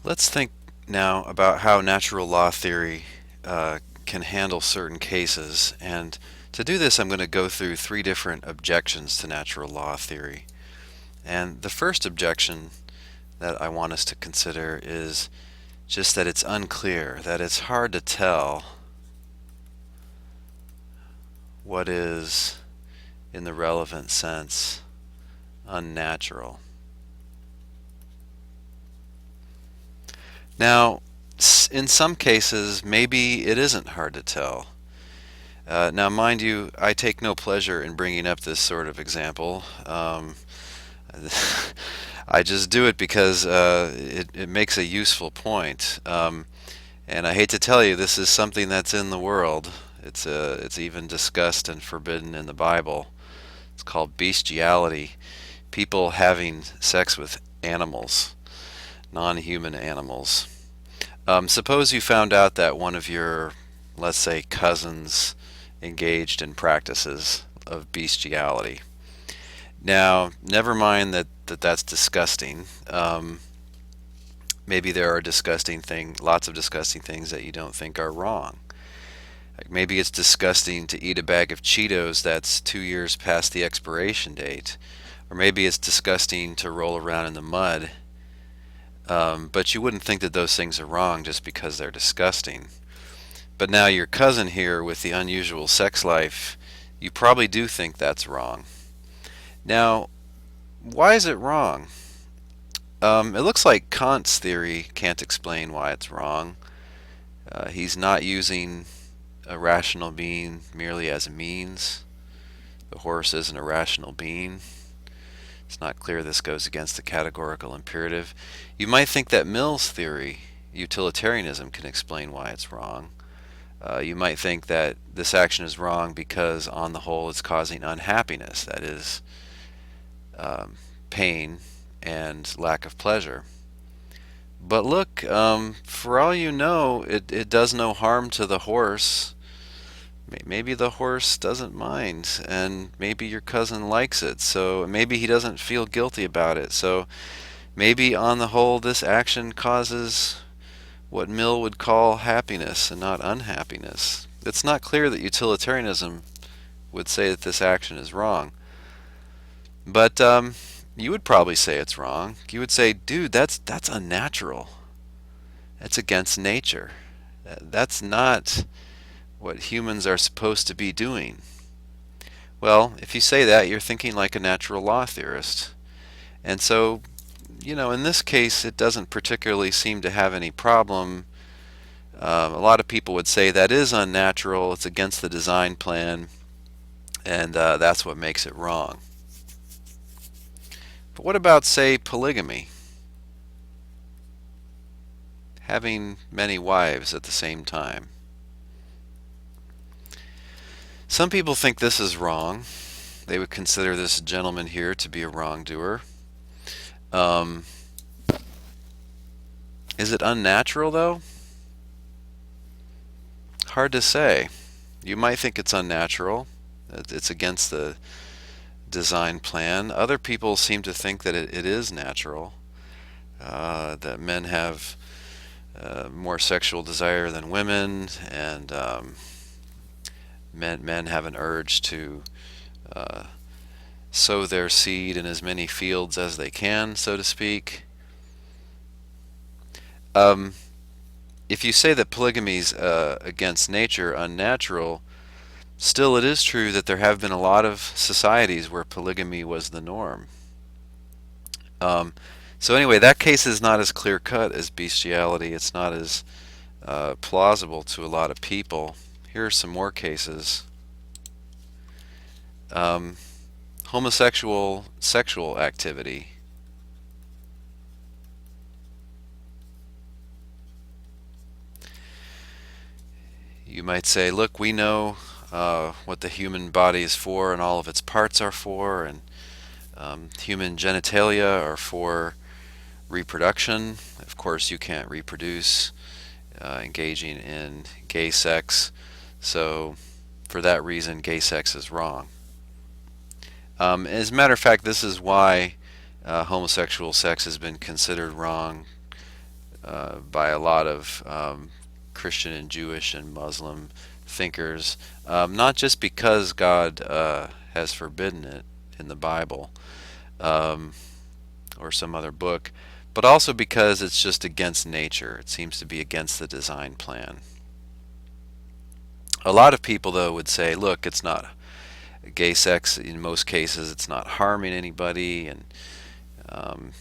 Let's think now about how natural law theory can handle certain cases. And to do this, I'm going to go through three different objections to natural law theory. And the first objection that I want us to consider is just that it's unclear, that it's hard to tell what is, in the relevant sense, unnatural. Now, in some cases, maybe it isn't hard to tell. Now, mind you, I take no pleasure in bringing up this sort of example. I just do it because it makes a useful point. And I hate to tell you, this is something that's in the world. It's even discussed and forbidden in the Bible. It's called bestiality. People having sex with animals, non-human animals. Suppose you found out that one of your, let's say, cousins engaged in practices of bestiality. Now, never mind that's disgusting. Maybe there are lots of disgusting things that you don't think are wrong. Like maybe it's disgusting to eat a bag of Cheetos that's 2 years past the expiration date. Or maybe it's disgusting to roll around in the mud. But you wouldn't think that those things are wrong just because they're disgusting. But now your cousin here with the unusual sex life, you probably do think that's wrong. Now, why is it wrong? It looks like Kant's theory can't explain why it's wrong. He's not using a rational being merely as a means. The horse isn't a rational being. It's not clear this goes against the categorical imperative. You might think that Mill's theory, utilitarianism, can explain why it's wrong. You might think that this action is wrong because on the whole it's causing unhappiness, that is, pain and lack of pleasure. But look, for all you know, it does no harm to the horse. Maybe the horse doesn't mind, and maybe your cousin likes it, so maybe he doesn't feel guilty about it. So maybe on the whole this action causes what Mill would call happiness and not unhappiness. It's not clear that utilitarianism would say that this action is wrong. But you would probably say it's wrong. You would say, dude, that's unnatural. That's against nature. That's not what humans are supposed to be doing. Well, if you say that, you're thinking like a natural law theorist. And so, in this case, it doesn't particularly seem to have any problem. A lot of people would say that is unnatural, it's against the design plan, and that's what makes it wrong. But what about, say, polygamy? Having many wives at the same time. Some people think this is wrong. They would consider this gentleman here to be a wrongdoer. Is it unnatural, though? Hard to say. You might think it's unnatural. It's against the design plan. Other people seem to think that it is natural, that men have more sexual desire than women, and men have an urge to sow their seed in as many fields as they can, so to speak. If you say that polygamy is against nature, unnatural, still it is true that there have been a lot of societies where polygamy was the norm. So anyway, that case is not as clear-cut as bestiality. It's not as plausible to a lot of people. Here are some more cases. Homosexual sexual activity. You might say, look, we know what the human body is for and all of its parts are for, and human genitalia are for reproduction. Of course, you can't reproduce engaging in gay sex, so for that reason, gay sex is wrong. As a matter of fact, this is why homosexual sex has been considered wrong by a lot of Christian and Jewish and Muslim thinkers, not just because God has forbidden it in the Bible or some other book, but also because it's just against nature. It seems to be against the design plan. A lot of people, though, would say, look, it's not gay sex in most cases, it's not harming anybody, and um,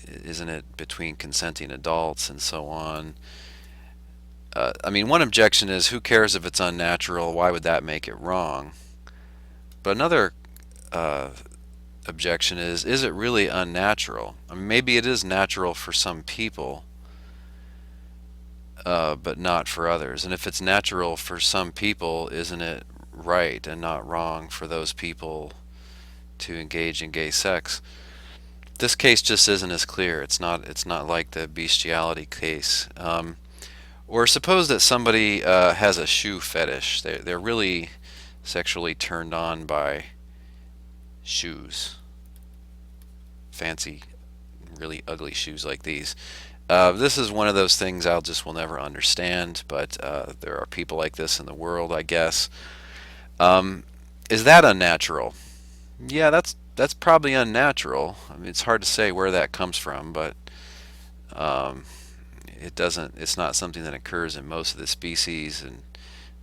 isn't it between consenting adults and so on. I mean, one objection is, who cares if it's unnatural? Why would that make it wrong? But another uh, objection is it really unnatural? I mean, maybe it is natural for some people, but not for others. And if it's natural for some people, isn't it right and not wrong for those people to engage in gay sex? This case just isn't as clear. It's not like the bestiality case. Or suppose that somebody has a shoe fetish. They're really sexually turned on by shoes. Fancy, really ugly shoes like these. This is one of those things I just will never understand, but there are people like this in the world, I guess. Is that unnatural? Yeah, that's probably unnatural. I mean, it's hard to say where that comes from, but it's not something that occurs in most of the species, and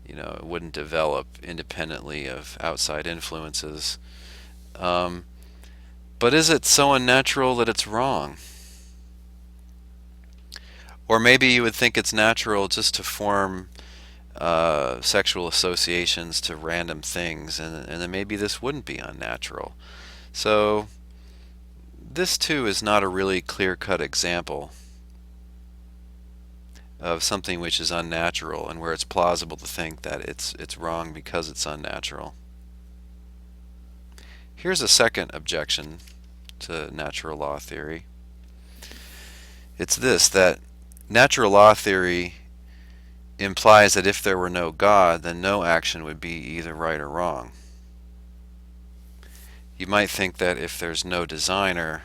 it wouldn't develop independently of outside influences. But is it so unnatural that it's wrong? Or maybe you would think it's natural just to form sexual associations to random things, and then maybe this wouldn't be unnatural. So this too is not a really clear-cut example of something which is unnatural and where it's plausible to think that it's wrong because it's unnatural. Here's a second objection to natural law theory. It's this, that natural law theory implies that if there were no God, then no action would be either right or wrong. You might think that if there's no designer,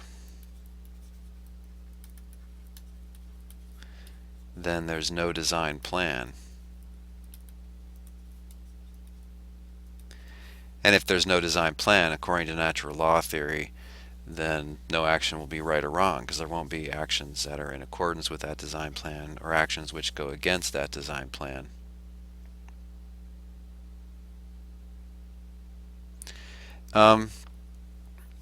then there's no design plan. And if there's no design plan, according to natural law theory, then no action will be right or wrong, because there won't be actions that are in accordance with that design plan or actions which go against that design plan.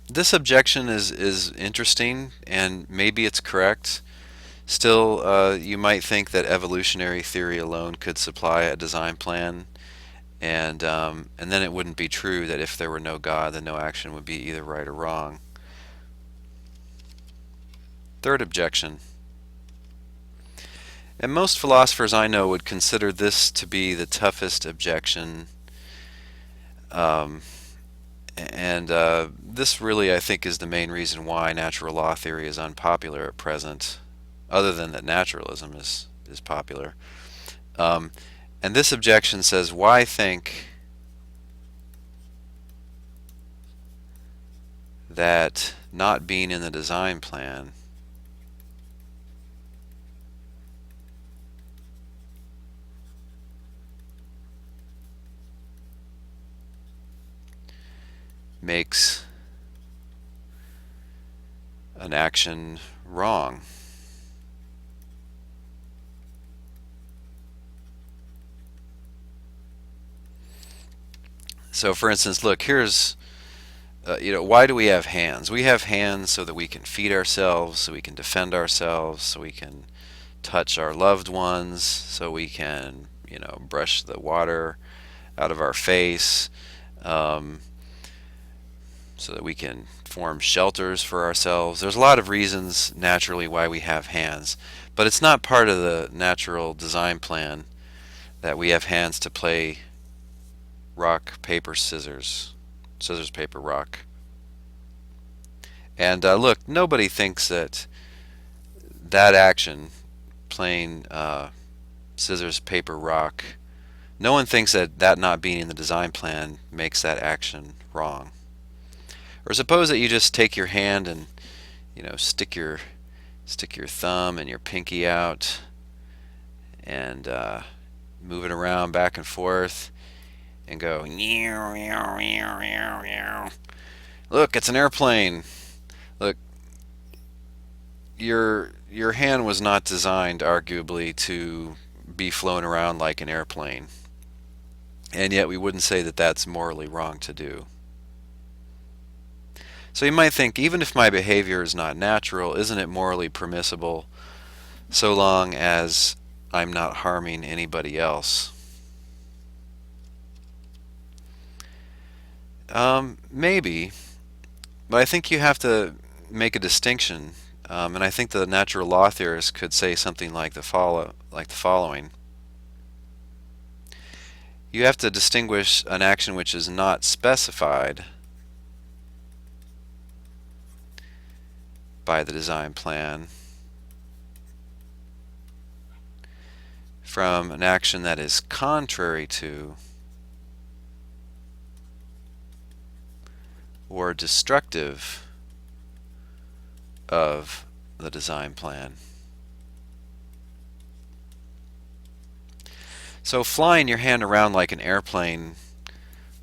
This objection is interesting, and maybe it's correct. Still, you might think that evolutionary theory alone could supply a design plan, and then it wouldn't be true that if there were no God, then no action would be either right or wrong. Third objection. And most philosophers I know would consider this to be the toughest objection. This really, I think, is the main reason why natural law theory is unpopular at present, other than that naturalism is popular. And this objection says, why think that not being in the design plan makes an action wrong? So for instance, look, here's why do we have hands? We have hands so that we can feed ourselves, so we can defend ourselves, so we can touch our loved ones, so we can brush the water out of our face, so that we can form shelters for ourselves. There's a lot of reasons naturally why we have hands, but it's not part of the natural design plan that we have hands to play rock, paper, scissors, scissors, paper, rock. And look, nobody thinks that action, playing scissors, paper, rock, no one thinks that not being in the design plan makes that action wrong. Or suppose that you just take your hand and stick your Stick your thumb and your pinky out and move it around back and forth and go, look, it's an airplane. Look, your hand was not designed, arguably, to be flown around like an airplane. And yet we wouldn't say that that's morally wrong to do. So you might think, even if my behavior is not natural, isn't it morally permissible so long as I'm not harming anybody else? Maybe, but I think you have to make a distinction, and I think the natural law theorist could say something like the following. You have to distinguish an action which is not specified by the design plan from an action that is contrary to or destructive of the design plan. So flying your hand around like an airplane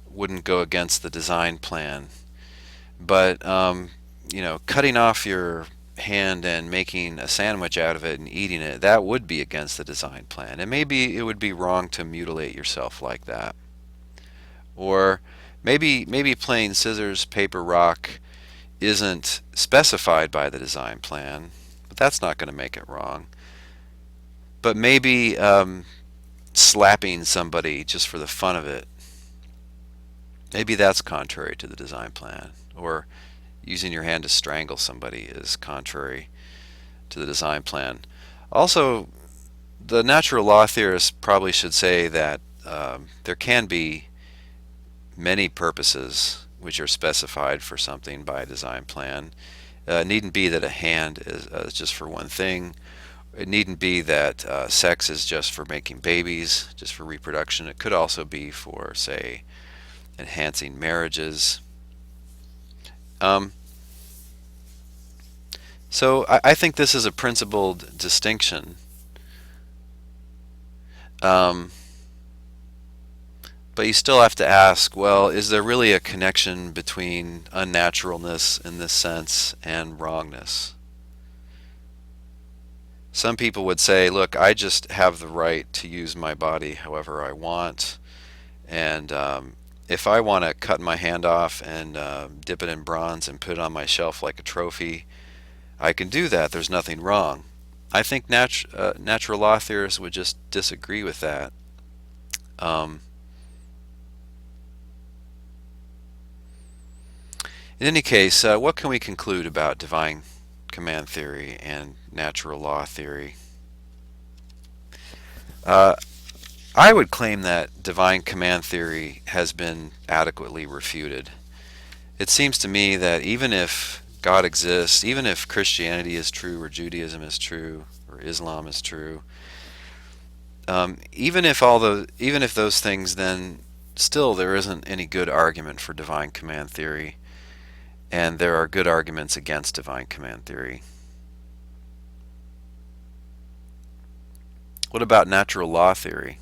wouldn't go against the design plan, but cutting off your hand and making a sandwich out of it and eating it, that would be against the design plan. And maybe it would be wrong to mutilate yourself like that. Or maybe playing scissors, paper, rock isn't specified by the design plan, but that's not going to make it wrong. But maybe slapping somebody just for the fun of it, maybe that's contrary to the design plan. Or using your hand to strangle somebody is contrary to the design plan. Also, the natural law theorist probably should say that there can be many purposes which are specified for something by a design plan. It needn't be that a hand is just for one thing. It needn't be that sex is just for making babies, just for reproduction. It could also be for, say, enhancing marriages. So I think this is a principled distinction. But you still have to ask, well, is there really a connection between unnaturalness in this sense and wrongness? Some people would say, look, I just have the right to use my body however I want, and if I want to cut my hand off and dip it in bronze and put it on my shelf like a trophy, I can do that. There's nothing wrong. I think natural law theorists would just disagree with that. In any case, what can we conclude about divine command theory and natural law theory? I would claim that divine command theory has been adequately refuted. It seems to me that even if God exists, even if Christianity is true, or Judaism is true, or Islam is true, even if those things, then still there isn't any good argument for divine command theory, and there are good arguments against divine command theory. What about natural law theory?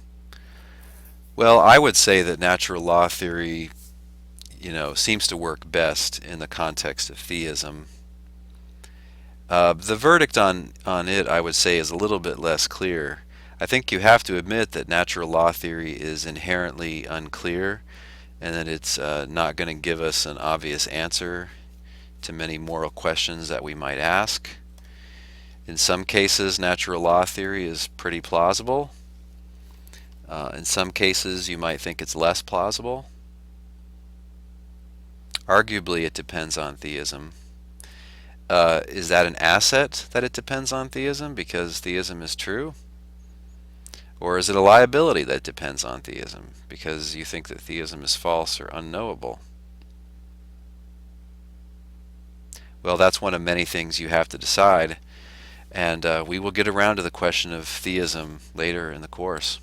Well, I would say that natural law theory, seems to work best in the context of theism. The verdict on it, I would say, is a little bit less clear. I think you have to admit that natural law theory is inherently unclear, and that it's not going to give us an obvious answer to many moral questions that we might ask. In some cases, natural law theory is pretty plausible. In some cases, you might think it's less plausible. Arguably, it depends on theism. Is that an asset that it depends on theism because theism is true? Or is it a liability that depends on theism because you think that theism is false or unknowable? Well, that's one of many things you have to decide, and we will get around to the question of theism later in the course.